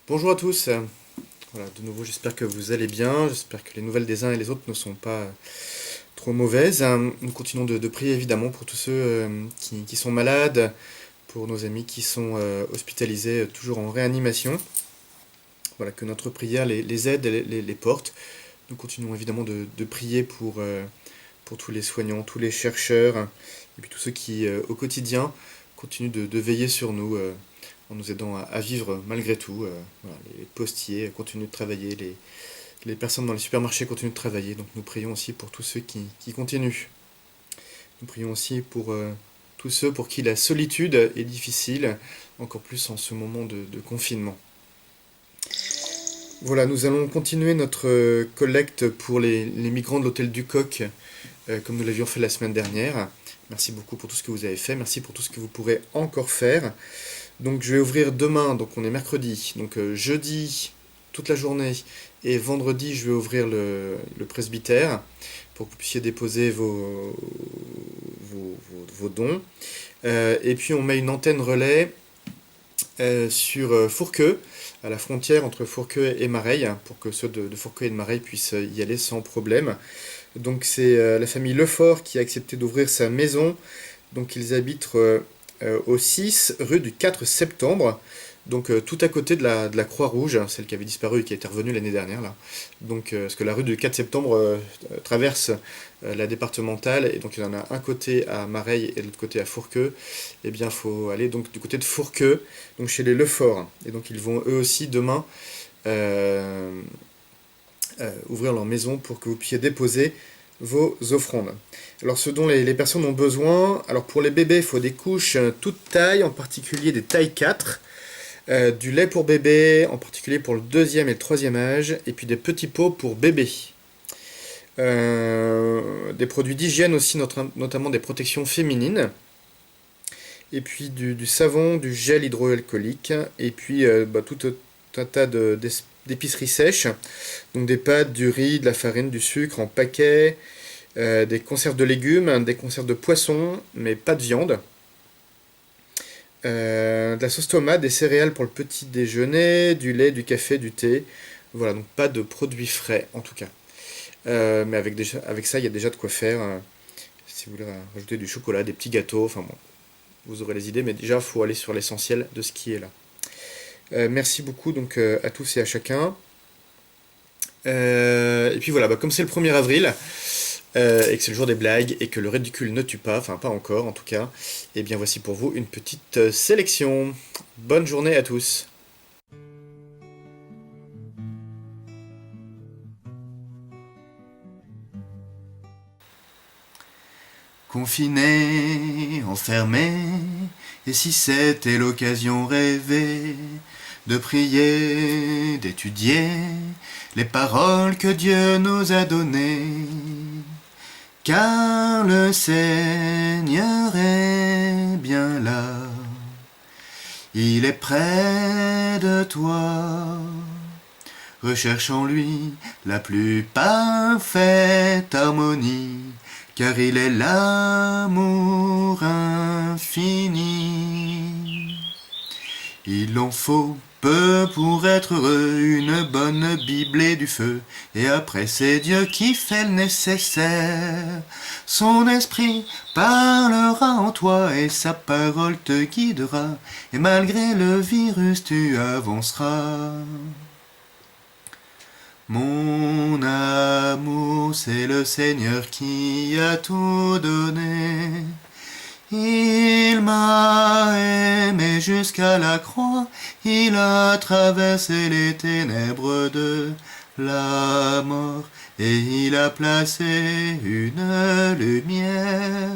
Bonjour à tous. Voilà, de nouveau, j'espère que vous allez bien. J'espère que les nouvelles des uns et les autres ne sont pas trop mauvaises. Nous continuons de prier évidemment pour tous ceux qui sont malades, pour nos amis qui sont hospitalisés, toujours en réanimation. Voilà, que notre prière les aide et les porte. Nous continuons évidemment de prier pour tous les soignants, tous les chercheurs, et puis tous ceux qui, au quotidien, continuent de veiller sur nous, en nous aidant à vivre malgré tout. Voilà, les postiers continuent de travailler, les personnes dans les supermarchés continuent de travailler, donc nous prions aussi pour tous ceux qui continuent. Nous prions aussi pour tous ceux pour qui la solitude est difficile, encore plus en ce moment de confinement. Voilà, nous allons continuer notre collecte pour les migrants de l'hôtel du Coq, comme nous l'avions fait la semaine dernière. Merci beaucoup pour tout ce que vous avez fait, merci pour tout ce que vous pourrez encore faire. Donc je vais ouvrir demain, donc on est mercredi, donc jeudi toute la journée et vendredi je vais ouvrir le presbytère pour que vous puissiez déposer vos dons. Et puis on met une antenne relais sur Fourqueux, à la frontière entre Fourqueux et Mareil, pour que ceux de Fourqueux et de Mareil puissent y aller sans problème. Donc c'est la famille Lefort qui a accepté d'ouvrir sa maison. Donc ils habitent au 6 rue du 4 septembre, donc tout à côté de la Croix-Rouge, celle qui avait disparu et qui était revenue l'année dernière là. Donc parce que la rue du 4 septembre traverse la départementale, et donc il y en a un côté à Mareil et l'autre côté à Fourqueux. Et bien il faut aller donc du côté de Fourqueux, donc chez les Lefort. Et donc ils vont eux aussi demain euh, ouvrir leur maison pour que vous puissiez déposer vos offrandes. Alors ce dont les personnes ont besoin, alors pour les bébés, il faut des couches toutes tailles, en particulier des tailles 4, du lait pour bébé, en particulier pour le deuxième et le troisième âge, et puis des petits pots pour bébé. Des produits d'hygiène aussi, notamment des protections féminines, et puis du savon, du gel hydroalcoolique, et puis tout un tas d'épiceries sèches, donc des pâtes, du riz, de la farine, du sucre en paquet, des conserves de légumes, des conserves de poisson, mais pas de viande, de la sauce tomate, des céréales pour le petit déjeuner, du lait, du café, du thé. Voilà, donc pas de produits frais en tout cas. Mais avec ça, il y a déjà de quoi faire. Si vous voulez rajouter du chocolat, des petits gâteaux, enfin bon, vous aurez les idées, mais déjà, il faut aller sur l'essentiel de ce qui est là. Merci beaucoup donc à tous et à chacun. Et puis voilà, comme c'est le 1er avril, et que c'est le jour des blagues, et que le ridicule ne tue pas, enfin pas encore en tout cas, et bien voici pour vous une petite sélection. Bonne journée à tous. Confiné, enfermé, et si c'était l'occasion rêvée de prier, d'étudier les paroles que Dieu nous a données, car le Seigneur est bien là, il est près de toi. Recherche en lui la plus parfaite harmonie, car il est l'amour infini. Il en faut peu pour être heureux, une bonne Bible et du feu, et après c'est Dieu qui fait le nécessaire. Son esprit parlera en toi et sa parole te guidera, et malgré le virus tu avanceras. Mon amour, c'est le Seigneur qui a tout donné. Il m'a aimé jusqu'à la croix, il a traversé les ténèbres de la mort, et il a placé une lumière,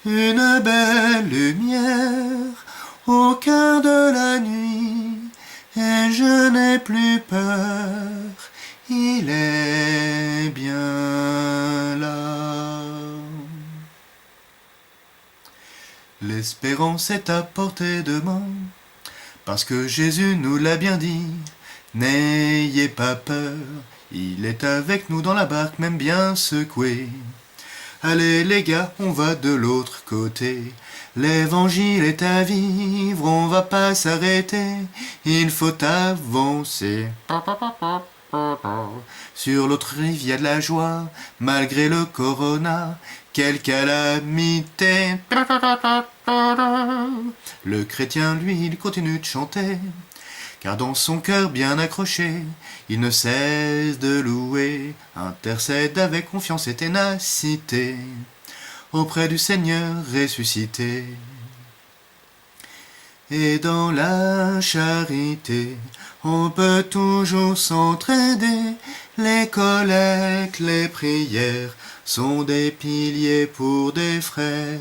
une belle lumière, au cœur de la nuit, et je n'ai plus peur, il est bien là. L'espérance est à portée de main, parce que Jésus nous l'a bien dit. N'ayez pas peur, il est avec nous dans la barque, même bien secouée. Allez les gars, on va de l'autre côté. L'évangile est à vivre, on va pas s'arrêter, il faut avancer. Sur l'autre rive y a de la joie, malgré le corona, quelle calamité. Le chrétien, lui, il continue de chanter, car dans son cœur bien accroché, il ne cesse de louer, intercède avec confiance et ténacité, auprès du Seigneur ressuscité. Et dans la charité, on peut toujours s'entraider, les collectes, les prières sont des piliers pour des frères.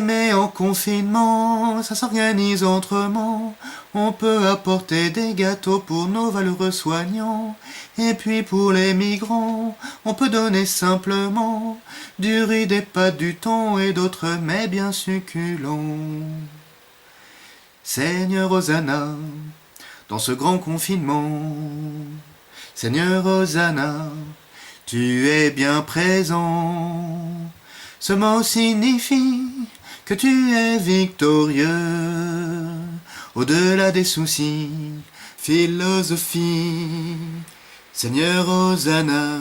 Mais en confinement, ça s'organise autrement. On peut apporter des gâteaux pour nos valeureux soignants. Et puis pour les migrants, on peut donner simplement du riz, des pâtes, du thon et d'autres mets bien succulents. Seigneur Hosanna, dans ce grand confinement, Seigneur Hosanna, tu es bien présent. Ce mot signifie que tu es victorieux, au-delà des soucis, philosophie. Seigneur Hosanna,